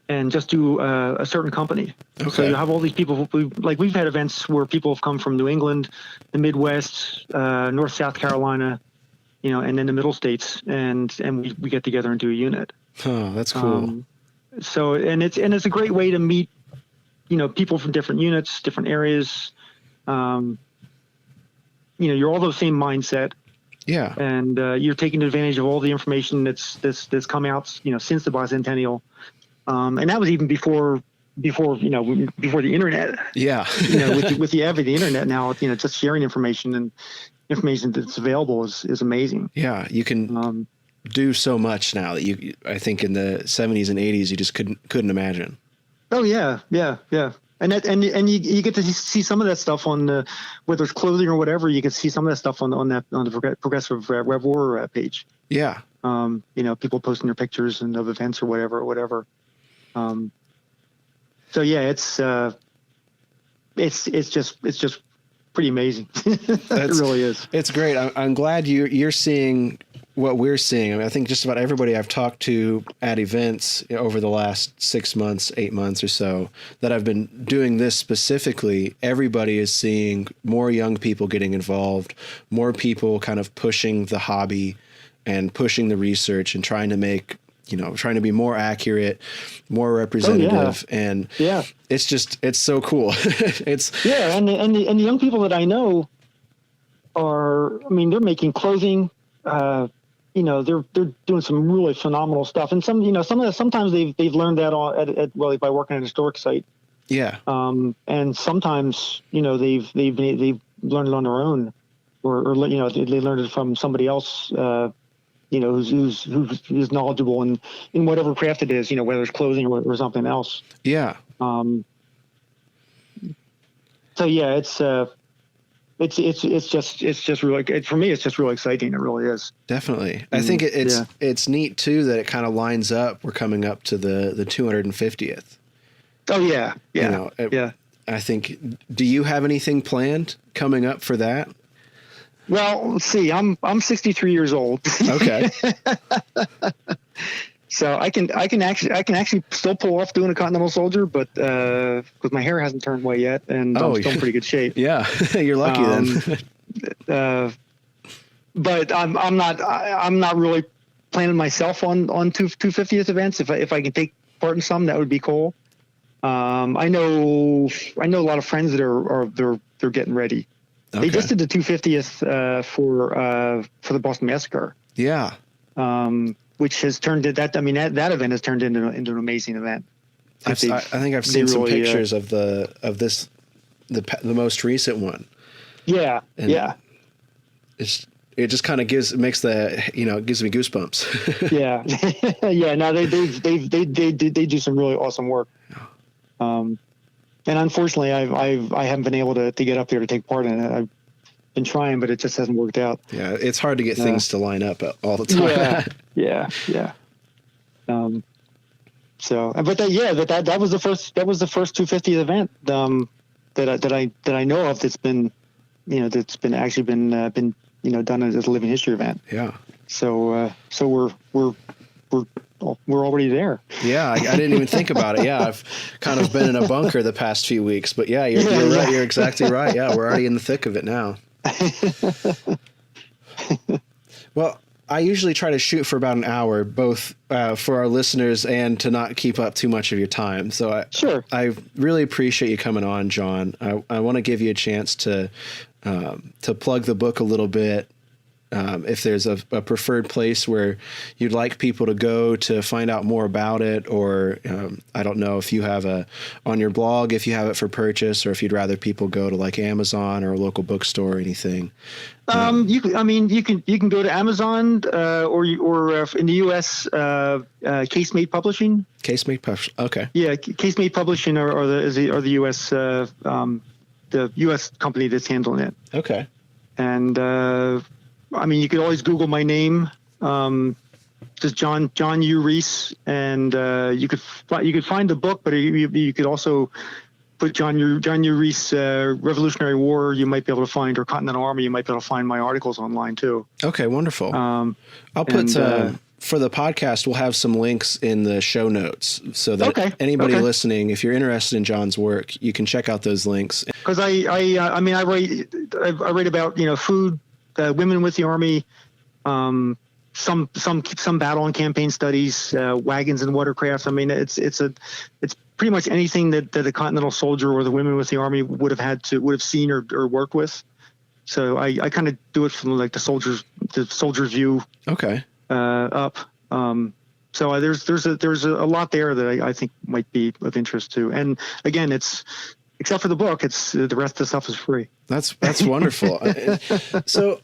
and just do a certain company. Okay. So you have all these people. We've had events where people have come from New England, the Midwest, North South Carolina, and then the Middle States, and we get together and do a unit. Oh, that's cool. So it's a great way to meet, people from different units, different areas. You're all the same mindset. Yeah. And you're taking advantage of all the information that's come out, since the bicentennial. And that was even before the internet. Yeah. With the advent of the internet now, just sharing information and information that's available is amazing. Yeah. You can do so much now that I think in the 70s and 80s, you just couldn't imagine. Oh yeah. And you get to see some of that stuff on whether it's clothing or whatever. You can see some of that stuff on the Progressive Rev War page. Yeah. People posting their pictures and of events or whatever. So yeah, it's just pretty amazing. It really is. It's great. I'm glad you're seeing what we're seeing. I mean, I think just about everybody I've talked to at events over the last 6 months, 8 months or so that I've been doing this specifically, everybody is seeing more young people getting involved, more people kind of pushing the hobby and pushing the research and trying to make, trying to be more accurate, more representative. And it's so cool. And the young people that I know they're making clothing, they're doing some really phenomenal stuff. And sometimes they've learned that by working at a historic site. Yeah. And sometimes, they've learned it on their own, or they learned it from somebody else, who's knowledgeable in whatever craft it is, whether it's clothing or something else. Yeah. It's just really, for me, it's just really exciting. It really is. Definitely. I think it's neat too that it kind of lines up. We're coming up to the 250th. Oh yeah. Yeah. I think, do you have anything planned coming up for that? Well, let's see, I'm 63 years old. Okay. So I can actually still pull off doing a Continental Soldier, but because my hair hasn't turned white yet, and I'm still in pretty good shape. Yeah, you're lucky then. But I'm not really planning myself on 250th events. If I can take part in some, that would be cool. I know a lot of friends that they're getting ready. Okay. They just did the 250th for the Boston Massacre. Yeah. Which has turned that event has turned into an amazing event. I think I've seen some pictures of the most recent one. Yeah. And yeah. It just kind of gives me goosebumps. Yeah. Yeah. No, they do some really awesome work. And unfortunately, I haven't been able to get up there to take part in it. I've been trying, but it just hasn't worked out. Yeah, it's hard to get things to line up all the time. Yeah. That was the first 250th event that I know of that's been actually been done as a living history event. Yeah. So we're already there. Yeah, I didn't even think about it. Yeah, I've kind of been in a bunker the past few weeks, but you're right. You're exactly right. Yeah, we're already in the thick of it now. Well, I usually try to shoot for about an hour, both for our listeners and to not keep up too much of your time. So I really appreciate you coming on, John. I want to give you a chance to plug the book a little bit. If there's a preferred place where you'd like people to go to find out more about it, or I don't know if you have on your blog, if you have it for purchase, or if you'd rather people go to like Amazon or a local bookstore or anything. You can go to Amazon or in the U.S. Casemate Publishing. Casemate Publishing. Okay. Yeah, Casemate Publishing are the U.S. The U.S. company that's handling it. Okay. And you could always Google my name, just John U Rees, and you could find the book, but you could also put John U Rees Revolutionary War. You might be able to find, or Continental Army. You might be able to find my articles online too. Okay, wonderful. I'll put for the podcast. We'll have some links in the show notes so that anybody listening, if you're interested in John's work, you can check out those links. Because I write about food. Women with the Army, some battle and campaign studies, wagons and watercraft. It's pretty much anything that a Continental soldier or the women with the Army would have seen or worked with. So I kind of do it from like the soldier's view. Okay. Up. So there's a lot there that I think might be of interest too. And again, except for the book, it's the rest of the stuff is free. That's wonderful. So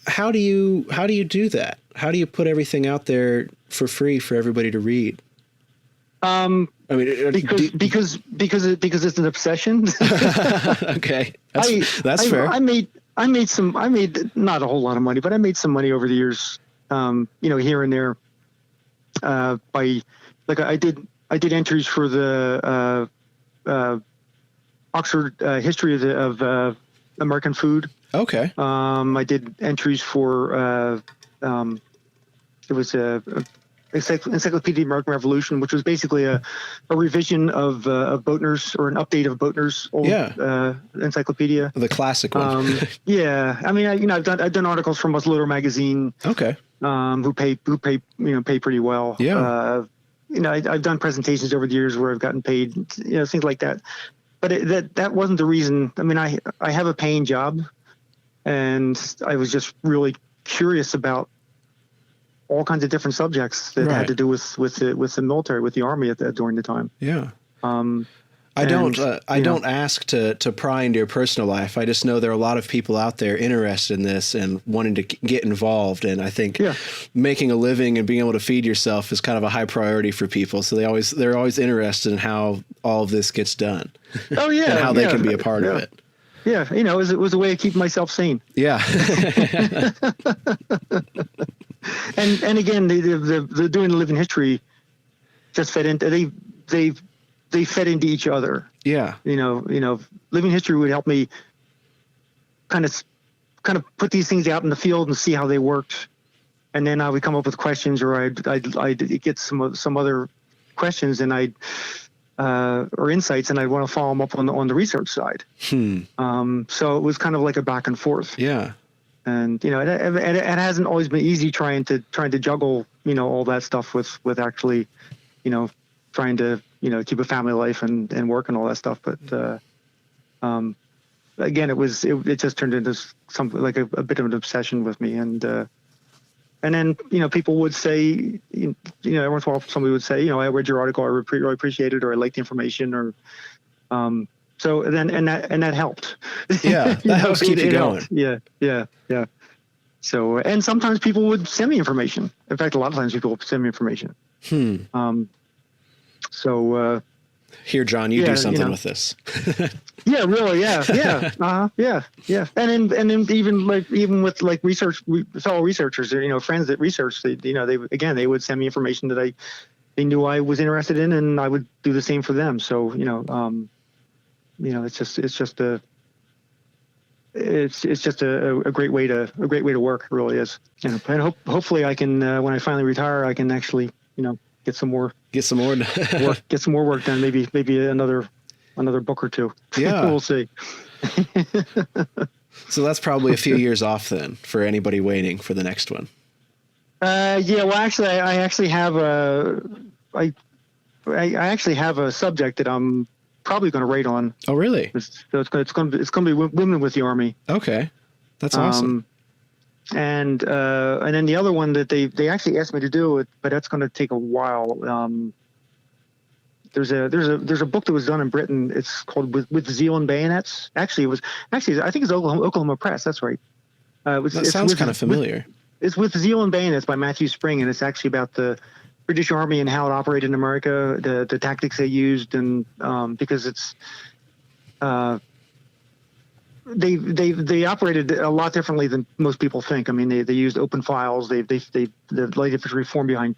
how do you do that? How do you put everything out there for free for everybody to read? Because it's an obsession. Okay. That's fair. I made not a whole lot of money, but I made some money over the years, here and there, I did entries for the, Oxford history of American food. Okay. I did entries for it was a Encyclopedia of the American Revolution, which was basically a revision of Boatner's, or an update of Boatner's old encyclopedia. The classic one. Yeah. I've done articles for Muzzle magazine. Okay. who pay pretty well. Yeah. I've done presentations over the years where I've gotten paid, things like that. But that wasn't the reason. I mean, I have a paying job, and I was just really curious about all kinds of different subjects that had to do with the military, with the Army during the time. Yeah. I don't ask to pry into your personal life. I just know there are a lot of people out there interested in this and wanting to get involved. And I think making a living and being able to feed yourself is kind of a high priority for people. So they're always interested in how all of this gets done. Oh yeah, and how they can be a part of it. Yeah, it was a way of keeping myself sane. Yeah. and again, the doing the living history just fed into they fed into each other. Yeah. Living history would help me kind of put these things out in the field and see how they worked. And then I would come up with questions, or I'd get some other questions and or insights, and I'd want to follow them up on the research side. So it was kind of like a back and forth. Yeah. And, it hasn't always been easy trying to juggle, all that stuff with actually, trying to, keep a family life and work and all that stuff. But, again, it just turned into something like a bit of an obsession with me. And then, people would say, every once in a while somebody would say, I read your article, I really appreciate it, or I like the information, or, so then, and that helped. Yeah. That helps keep you going. Helped. Yeah. So, and sometimes people would send me information. In fact, a lot of times people send me information. Here, John, you do something with this. Yeah, really. Yeah. Yeah. And then even with research, fellow researchers, friends that research, they would send me information that they knew I was interested in, and I would do the same for them. So, it's just a great way to work. It really is. And hopefully I can, when I finally retire, I can actually, get some more work done. Maybe another book or two. Yeah. We'll see. So that's probably a few years off then for anybody waiting for the next one. Yeah. Well, actually, I actually have I actually have a subject that I'm probably going to write on. Oh, really? So it's going to be women with the Army. Okay, that's awesome. And then the other one that they actually asked me to do it, but that's going to take a while. There's a book that was done in Britain. It's called With Zeal and Bayonets. I think it's Oklahoma Press. That's right. That sounds kind of familiar. It's With Zeal and Bayonets by Matthew Spring, and it's actually about the British Army and how it operated in America, the tactics they used, and because it's they operated a lot differently than most people think. I mean, they used open files. The light infantry formed behind,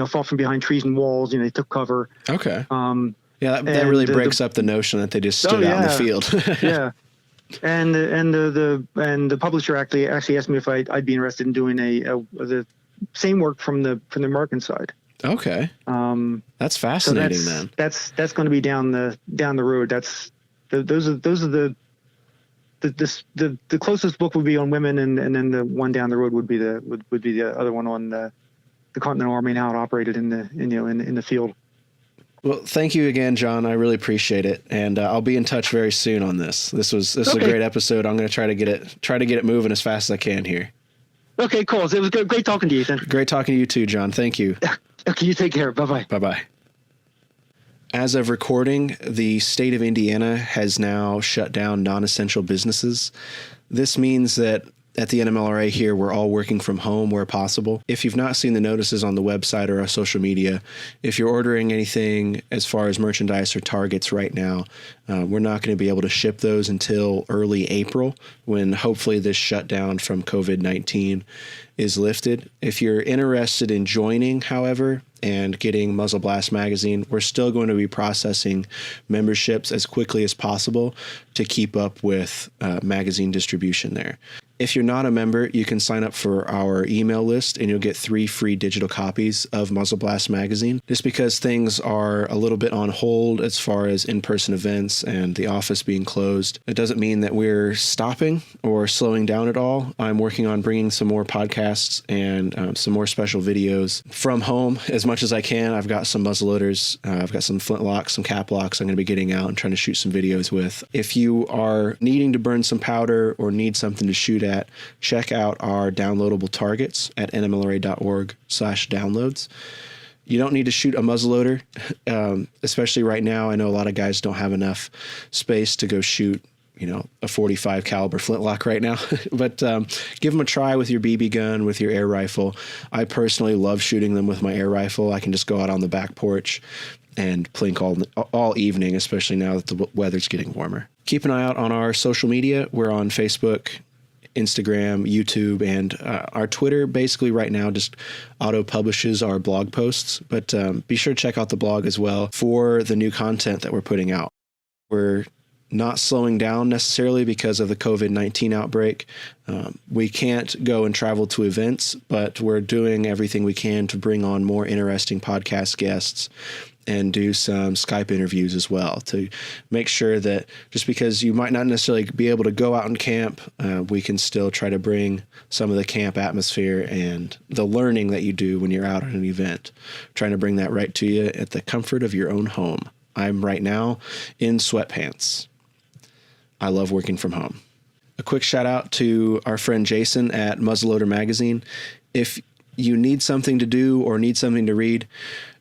fought from behind trees and walls. They took cover. Okay. Yeah, that really breaks up the notion that they just stood out in the field. Yeah. And the publisher actually asked me if I'd be interested in doing the same work from the American side. Okay. That's fascinating. So that's going to be down the road. Those are the closest book would be on women, and then the one down the road would be the other one on the Continental Army and how it operated in the field. Well, thank you again, John. I really appreciate it, and I'll be in touch very soon on this. This was a great episode. I'm going to try to get it moving as fast as I can here. Okay, cool. It was great talking to you, Ethan. Great talking to you too, John. Thank you. Okay, you take care. Bye-bye. Bye-bye. As of recording, the state of Indiana has now shut down non-essential businesses. This means that at the NMLRA here, we're all working from home where possible. If you've not seen the notices on the website or our social media, if you're ordering anything as far as merchandise or targets right now, we're not going to be able to ship those until early April, when hopefully this shutdown from COVID-19 is lifted. If you're interested in joining, however, and getting Muzzle Blast magazine, we're still going to be processing memberships as quickly as possible to keep up with magazine distribution there. If you're not a member, you can sign up for our email list and you'll get 3 free digital copies of Muzzle Blast magazine. Just because things are a little bit on hold as far as in-person events and the office being closed, it doesn't mean that we're stopping or slowing down at all. I'm working on bringing some more podcasts and some more special videos from home as much as I can. I've got some muzzleloaders, I've got some flintlocks, some cap locks I'm going to be getting out and trying to shoot some videos with. If you are needing to burn some powder or need something to shoot at, check out our downloadable targets at nmlra.org/downloads. You don't need to shoot a muzzleloader, especially right now. I know a lot of guys don't have enough space to go shoot, a 45 caliber flintlock right now, but give them a try with your BB gun, with your air rifle. I personally love shooting them with my air rifle. I can just go out on the back porch and plink all evening, especially now that the weather's getting warmer. Keep an eye out on our social media. We're on Facebook, Instagram, YouTube, and our Twitter basically right now just auto-publishes our blog posts, but be sure to check out the blog as well for the new content that we're putting out. We're not slowing down necessarily because of the COVID-19 outbreak. We can't go and travel to events, but we're doing everything we can to bring on more interesting podcast guests and do some Skype interviews as well to make sure that just because you might not necessarily be able to go out and camp, we can still try to bring some of the camp atmosphere and the learning that you do when you're out at an event, trying to bring that right to you at the comfort of your own home. I'm right now in sweatpants. I love working from home. A quick shout out to our friend Jason at Muzzleloader Magazine. If you need something to do or need something to read,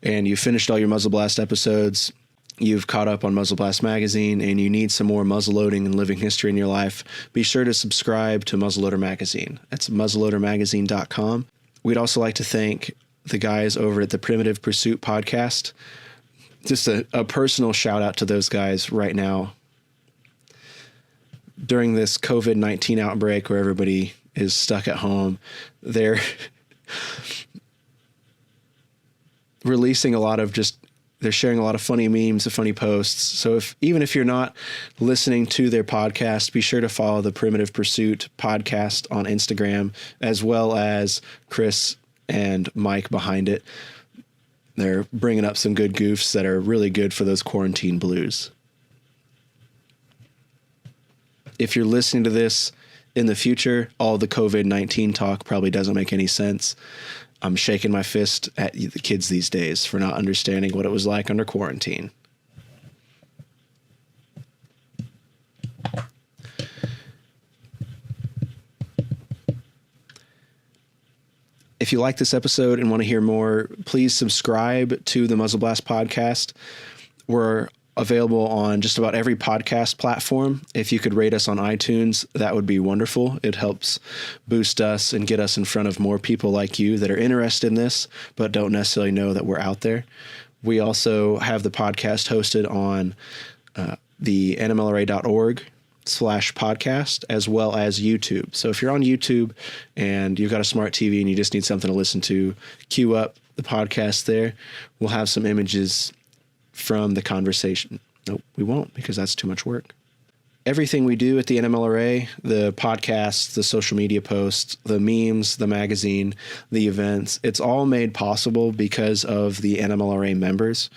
and you finished all your Muzzle Blast episodes, you've caught up on Muzzle Blast magazine, and you need some more muzzleloading and living history in your life, be sure to subscribe to Muzzleloader Magazine. That's muzzleloadermagazine.com. We'd also like to thank the guys over at the Primitive Pursuit podcast. Just a personal shout out to those guys right now. During this COVID-19 outbreak where everybody is stuck at home, they're releasing they're sharing a lot of funny memes and funny posts. So even if you're not listening to their podcast, be sure to follow the Primitive Pursuit podcast on Instagram, as well as Chris and Mike behind it. They're bringing up some good goofs that are really good for those quarantine blues. If you're listening to this in the future, all the COVID-19 talk probably doesn't make any sense. I'm shaking my fist at the kids these days for not understanding what it was like under quarantine. If you like this episode and want to hear more, please subscribe to the Muzzle Blast podcast. We're available on just about every podcast platform. If you could rate us on iTunes, that would be wonderful. It helps boost us and get us in front of more people like you that are interested in this, but don't necessarily know that we're out there. We also have the podcast hosted on the NMLRA.org/podcast, as well as YouTube. So if you're on YouTube and you've got a smart TV and you just need something to listen to, queue up the podcast there. We'll have some images from the conversation. Nope, we won't, because that's too much work. Everything we do at the NMLRA, the podcasts, the social media posts, the memes, the magazine, the events, it's all made possible because of the NMLRA members.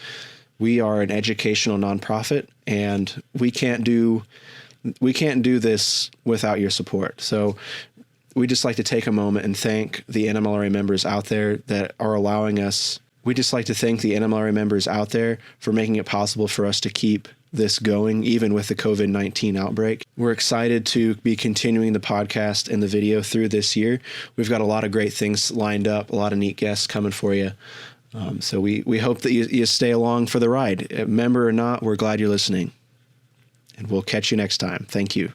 We are an educational nonprofit, and we can't do this without your support. So we just like to take a moment and thank the NMLRA members out there that are allowing us. We just like to thank the NMLRA members out there for making it possible for us to keep this going, even with the COVID-19 outbreak. We're excited to be continuing the podcast and the video through this year. We've got a lot of great things lined up, a lot of neat guests coming for you. So we hope that you stay along for the ride. Member or not, we're glad you're listening. And we'll catch you next time. Thank you.